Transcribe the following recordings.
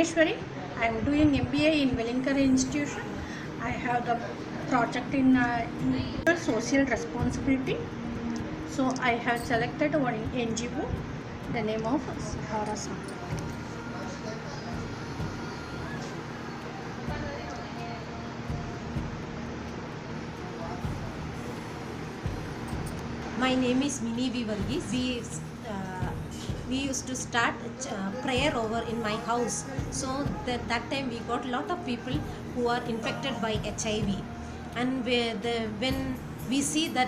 Maheshwari. I am doing MBA in Wellinger Institution. I have the project in social responsibility. So I have selected one NGO, the name of Sahara Sangha. My name is Mini V. Varghese. We used to start prayer over in my house. So that time we got a lot of people who are infected by HIV. And when we see that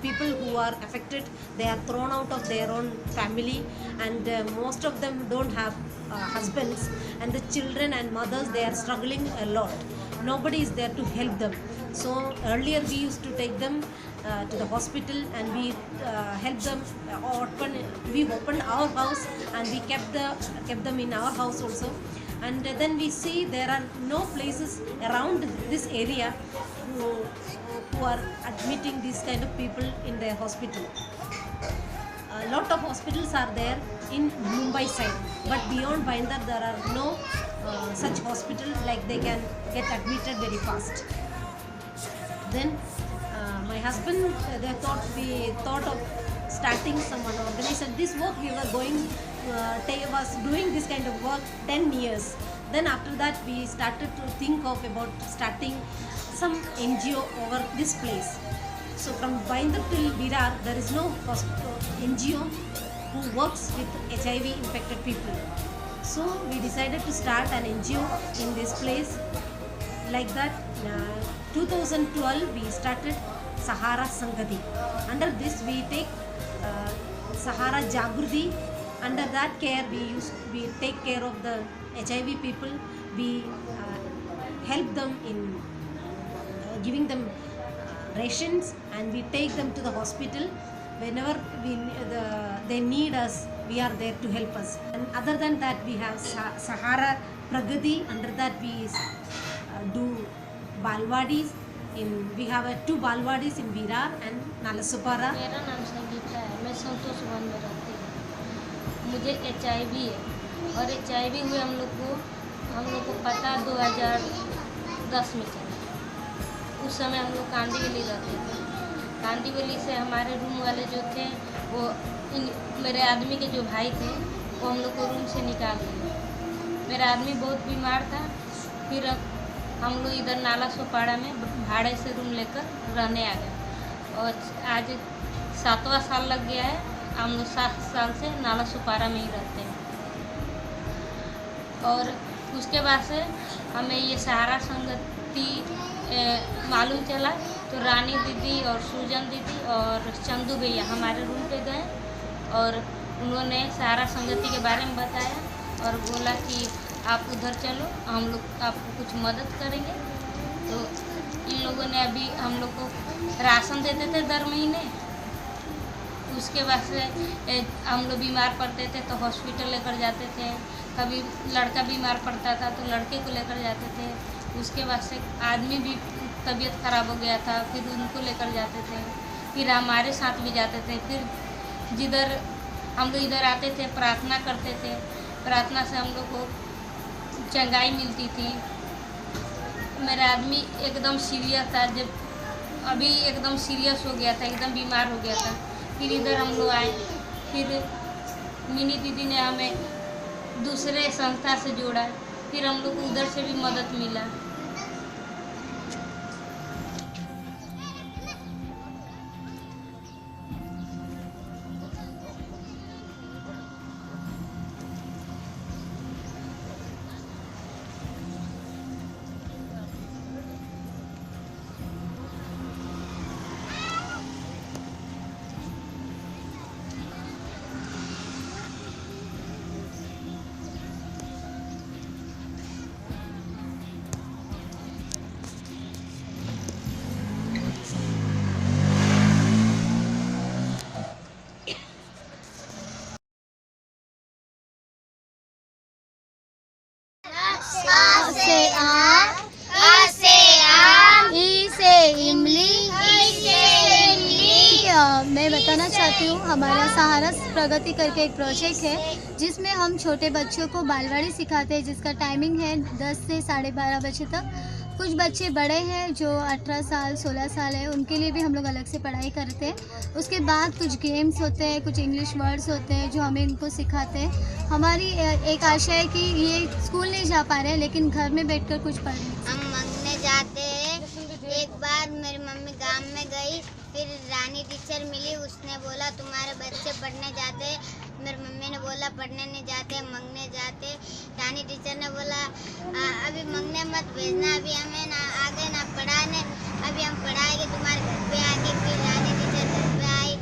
people who are affected, they are thrown out of their own family, and most of them don't have husbands, and the children and mothers, they are struggling a lot. Nobody is there to help them. So earlier we used to take them to the hospital, and we help them. We opened our house, and we kept them in our house also. And then we see there are no places around this area who are admitting these kind of people in their hospital. A lot of hospitals are there in Mumbai side, but beyond Bhayandar there are no such hospital like they can get admitted very fast. Then my husband, we thought of starting some organization. This work we were was doing this kind of work 10 years. Then after that we started to think of about starting some NGO over this place. So from Bhayandar till Virar, there is no NGO who works with HIV infected people. So we decided to start an NGO in this place. Like that, 2012 we started Sahara Sangha. Under this we take Sahara Jagruti. Under that care we take care of the HIV people. We help them in giving them rations, and we take them to the hospital. Whenever they need us, we are there to help us. And other than that, we have Sahara Pragati. Under that we do Balwadis. We have 2 Balwadis in Virar and Nalasopara. मेरा नाम संगीता है, मैं संतोष one में रहती हूँ। मुझे HIV है, और HIV हुए हम लोग को पता 2010 में चला। उस समय हम लोग कांदीवली रहते थे। कांदीवली से हमारे रूम वाले जो थे, वो मेरे आदमी के जो भाई थे, वो हम लोग को रूम से निकाल दिए। मेरा आदमी बहुत बीमार था। फिर हम लोग इधर नाला सोपाड़ा में भाड़े से रूम लेकर रहने आ गए, और आज 7वां साल लग गया है। हम लोग 7 साल से नाला सोपाड़ा में ही रहते हैं। और उसके बाद से हमें ये सहारा संगति मालूम चला, तो रानी दीदी और सूजन दीदी और चंदू भैया हमारे रूम पे गए, और उन्होंने सहारा संगति के बारे में बताया और बोला कि आप उधर चलो, हम लोग आपको कुछ मदद करेंगे। तो इन लोगों ने अभी हम लोग को राशन देते थे दर महीने। उसके बाद से हम लोग बीमार पड़ते थे तो हॉस्पिटल लेकर जाते थे। कभी लड़का बीमार पड़ता था तो लड़के को लेकर जाते थे। उसके बाद से आदमी भी तबीयत ख़राब हो गया था, फिर उनको लेकर जाते थे। फिर हमारे साथ भी जाते थे। फिर जिधर हम लोग इधर आते थे, प्रार्थना करते थे। प्रार्थना से हम लोग को चंगाई मिलती थी। मेरा आदमी एकदम सीरियस था, जब अभी एकदम सीरियस हो गया था, एकदम बीमार हो गया था। फिर इधर हम लोग आए। फिर मिनी दीदी ने हमें दूसरे संस्था से जोड़ा। फिर हम लोग को उधर से भी मदद मिला। मैं बताना बताना चाहती हूँ, हमारा सहारा प्रगति करके एक प्रोजेक्ट है जिसमें हम छोटे बच्चों को बालवाड़ी सिखाते हैं, जिसका टाइमिंग है 10 से 12:30 बजे तक। कुछ बच्चे बड़े हैं जो 18 साल 16 साल है, उनके लिए भी हम लोग अलग से पढ़ाई करते हैं। उसके बाद कुछ गेम्स होते हैं, कुछ इंग्लिश वर्ड्स होते हैं जो हमें इनको सिखाते हैं। हमारी एक आशा है कि ये स्कूल नहीं जा पा रहे हैं लेकिन घर में बैठकर कुछ पढ़ लें। हम मांगने जाते हैं। एक बार मेरी मम्मी गांव में गई, फिर रानी टीचर मिली, उसने बोला तुम्हारे बच्चे पढ़ने जाते हैं। मेरी मम्मी ने बोला पढ़ने नहीं जाते, मांगने जाते। रानी टीचर ने बोला अभी मांगने मत भेजना, अभी हमें ना आगे ना पढ़ाने, अभी हम पढ़ाएंगे तुम्हारे घर पे आके। फिर रानी टीचर घर पे आई,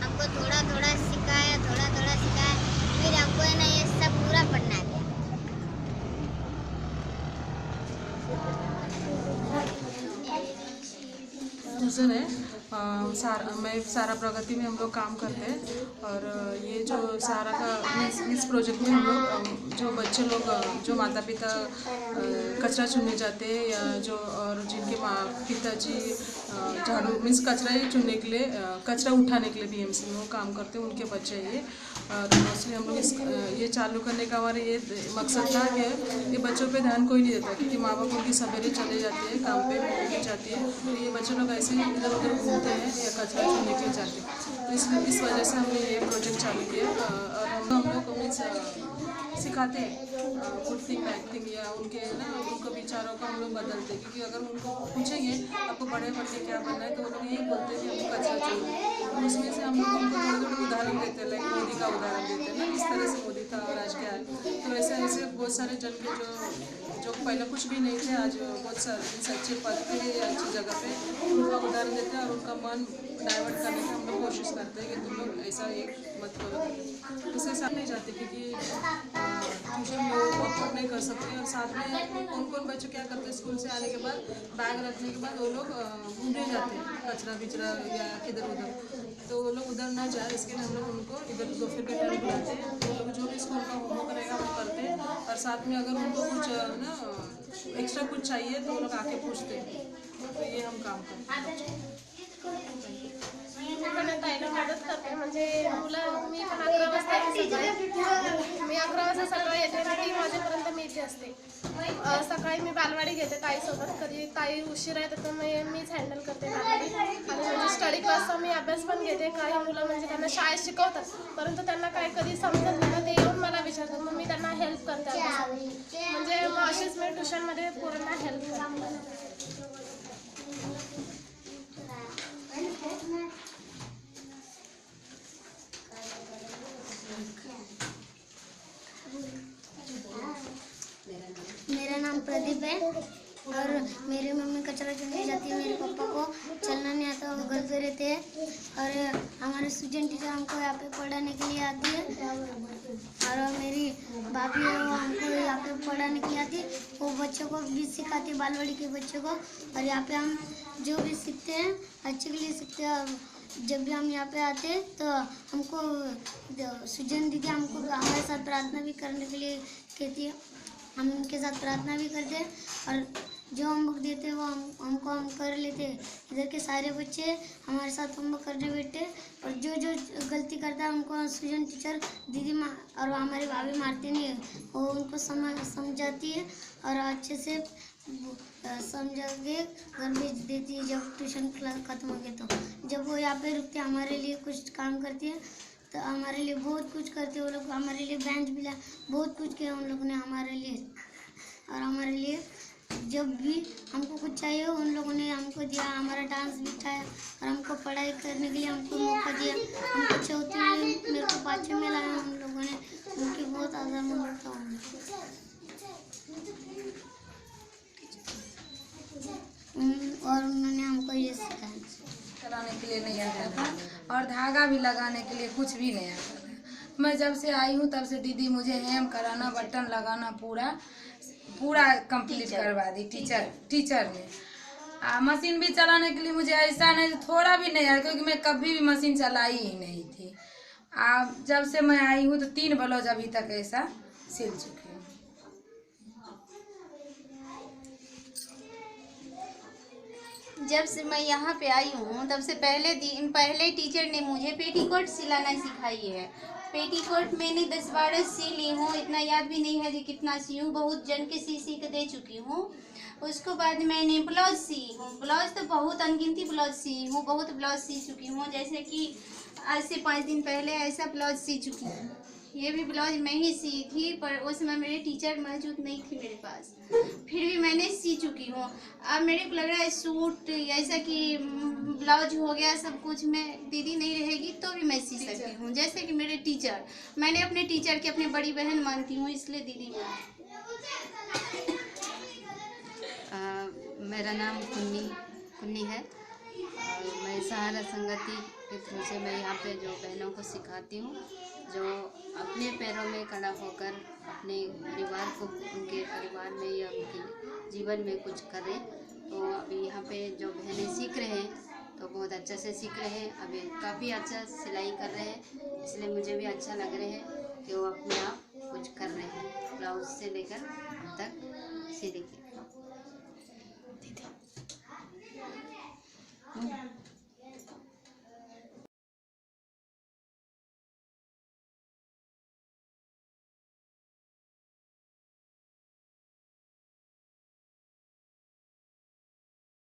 हमको थोड़ा थोड़ा सिखाया, फिर हमको है ना ये सब पूरा पढ़ना दिया। रीज़न है मैं सारा प्रगति में हम लोग काम करते हैं। और ये जो सारा का इस प्रोजेक्ट में हम लोग जो बच्चे लोग जो माता पिता कचरा चुनने जाते हैं या जो और जिनके पिताजी झाड़ू मीन्स कचरा ही चुनने के लिए कचरा उठाने के लिए बीएमसी में वो काम करते हैं, उनके बच्चे ये। और मोस्टली हम लोग ये चालू करने का हमारा ये मकसद था कि ये बच्चों पे ध्यान कोई नहीं देता, क्योंकि माँ बाप उनकी सवेरे चले जाते हैं काम पे, मम्मी जाती है, तो ये बच्चे लोग ऐसे ही इधर उधर घूमते हैं या कचरा चुनने के लिए जाते हैं। तो इस वजह से हमने ये प्रोजेक्ट चालू किया। और हम लोग मीन्स सिखाते हैं गुड थिंग बैड थिंग, या उनके ना उनके विचारों को हम लोग बदलते हैं। क्योंकि अगर उनको पूछेंगे आपको बड़े बन के क्या बनना है, तो वो लोग यही बोलते हैं कि हमको कचरा चाहिए। तो उसमें से हम लोग उनको थोड़े थोड़े उदाहरण देते हैं, लाइक मोदी का उदाहरण देते हैं ना, किस तरह से मोदी था और आज क्या है। तो ऐसे ऐसे बहुत सारे जन के जो पहले कुछ भी नहीं थे, आज बहुत सारे अच्छे पद पे या अच्छी जगह पे, उनका उदाहरण देते हैं और उनका मन डाइवर्ट करने की हम लोग कोशिश करते हैं कि तुम लोग ऐसा एक मत करो। उसके साथ नहीं जाते क्योंकि ट्यूशन में वर्कआउट नहीं कर सकते। और साथ में कौन कौन बच्चे क्या करते हैं, स्कूल से आने के बाद बैग रखने के बाद वो लोग घूमने जाते हैं कचरा बिचरा या किधर उधर, तो वो लोग उधर ना जाए इसके लिए हम लोग उनको इधर दोपहर के टाइम बुलाते हैं। वो लोग जो भी स्कूल का होमवर्क रहेगा वो करते हैं, और साथ में अगर उनको कुछ ना एक्स्ट्रा कुछ चाहिए तो वो लोग आके पूछते हैं। तो ये हम काम करते हैं। ताईला मदत करते, म्हणजे मुलं मी पण 11 वाजता येते, मी 11 वाजता सकाळी येते, 3 वाजेपर्यंत मी इथे असते। सकाळी मी बालवाडी घेते ताईसोबत, कधी ताई उशिरा येते तर मीच हँडल करते बालवाडी। आणि म्हणजे स्टडी क्लासचा मी अभ्यास पण घेते। काही मुलं म्हणजे त्यांना शाळेत शिकवतात, परंतु त्यांना काही कधी समजत नाही, ते येऊन मला विचारतात, मग मी त्यांना हेल्प करते अभ्यासामध्ये। म्हणजे मग अशीच मी ट्युशनमध्ये पोरांना हेल्प करते। मेरा नाम प्रदीप है और मेरी मम्मी कचरा चुनने जाती है। मेरे पापा को चलना नहीं आता, वो घर पे रहते हैं। और हमारे सुजन टीचर हमको यहाँ पे पढ़ाने के लिए आती है। और मेरी भाभी है वो हमको यहाँ पे पढ़ाने के लिए आती है। वो बच्चों को भी सिखाती है, बालवाड़ी के बच्चों को। और यहाँ पे हम जो भी सीखते हैं अच्छे के लिए सीखते हैं। और जब भी हम यहाँ पे आते हैं तो हमको सुजन दीदी हमको हमारे साथ प्रार्थना भी करने के लिए कहती है। हम उनके साथ प्रार्थना भी करते हैं और जो होमवर्क देते हैं वो हम कर लेते हैं। इधर के सारे बच्चे हमारे साथ होमवर्क करने बैठते हैं और जो गलती करता है उनको सुजन टीचर दीदी और हमारी भाभी मारती नहीं है, वो उनको समझाती है और अच्छे से समझा के घर भेज देती है। जब ट्यूशन क्लास खत्म हो गए तो जब वो यहाँ पे रुकते हमारे लिए कुछ काम करती है, तो हमारे लिए बहुत कुछ करते हैं वो लोग। हमारे लिए बेंच भी लाए, बहुत कुछ किया उन लोगों ने हमारे लिए। और हमारे लिए जब भी हमको कुछ चाहिए उन लोगों ने हमको दिया। हमारा डांस भी उठाया और हमको पढ़ाई करने के लिए हमको मौका दिया। हमको चौथी में मेरे को 5वीं में लाया उन लोगों ने, उनकी बहुत आदर मानता हूँ। और उन्होंने हमको ये सिखाया। चलाने के लिए नहीं आता था और धागा भी लगाने के लिए कुछ भी नहीं आता था। मैं जब से आई हूँ तब से दीदी मुझे हेम कराना, बटन लगाना पूरा कंप्लीट करवा दी टीचर ने। मशीन भी चलाने के लिए मुझे ऐसा नहीं थोड़ा भी नहीं आया, क्योंकि मैं कभी भी मशीन चलाई ही नहीं थी। जब से मैं आई हूँ तो 3 ब्लाउज अभी तक ऐसा सिल चुकी हूँ। जब से मैं यहाँ पे आई हूँ तब से पहले टीचर ने मुझे पेटीकोट सिलाना सिखाई है। पेटीकोट मैंने 10-12 सी ली हूँ, इतना याद भी नहीं है कि कितना सी हूँ, बहुत जन के सी के दे चुकी हूँ। उसको बाद मैंने ब्लाउज सी हूँ, ब्लाउज तो बहुत अनगिनती ब्लाउज सी हूँ, बहुत ब्लाउज सी चुकी हूँ। जैसे कि आज से 5 दिन पहले ऐसा ब्लाउज सी चुकी हूँ। ये भी ब्लाउज मैं ही सी थी, पर उस समय मेरे टीचर मौजूद नहीं थी मेरे पास, फिर भी मैंने सी चुकी हूँ। अब मेरे को लग रहा है सूट ऐसा कि ब्लाउज हो गया सब कुछ, मैं दीदी नहीं रहेगी तो भी मैं सी सकती हूँ। जैसे कि मेरे टीचर, मैंने अपने टीचर की अपनी बड़ी बहन मानती हूँ, इसलिए दीदी मेरा नाम कुन्नी है और मैं सहारा संगति के थ्रू से मैं यहाँ पे जो बहनों को सिखाती हूँ जो अपने पैरों में खड़ा होकर अपने परिवार को, उनके परिवार में या उनके जीवन में कुछ करें। तो अभी यहाँ पे जो बहनें सीख रहे हैं तो बहुत अच्छे से सीख रहे हैं, अभी काफ़ी अच्छा सिलाई कर रहे हैं, इसलिए मुझे भी अच्छा लग रहा है कि वो अपने आप कुछ कर रहे हैं, ब्लाउज से लेकर अब तक सिले।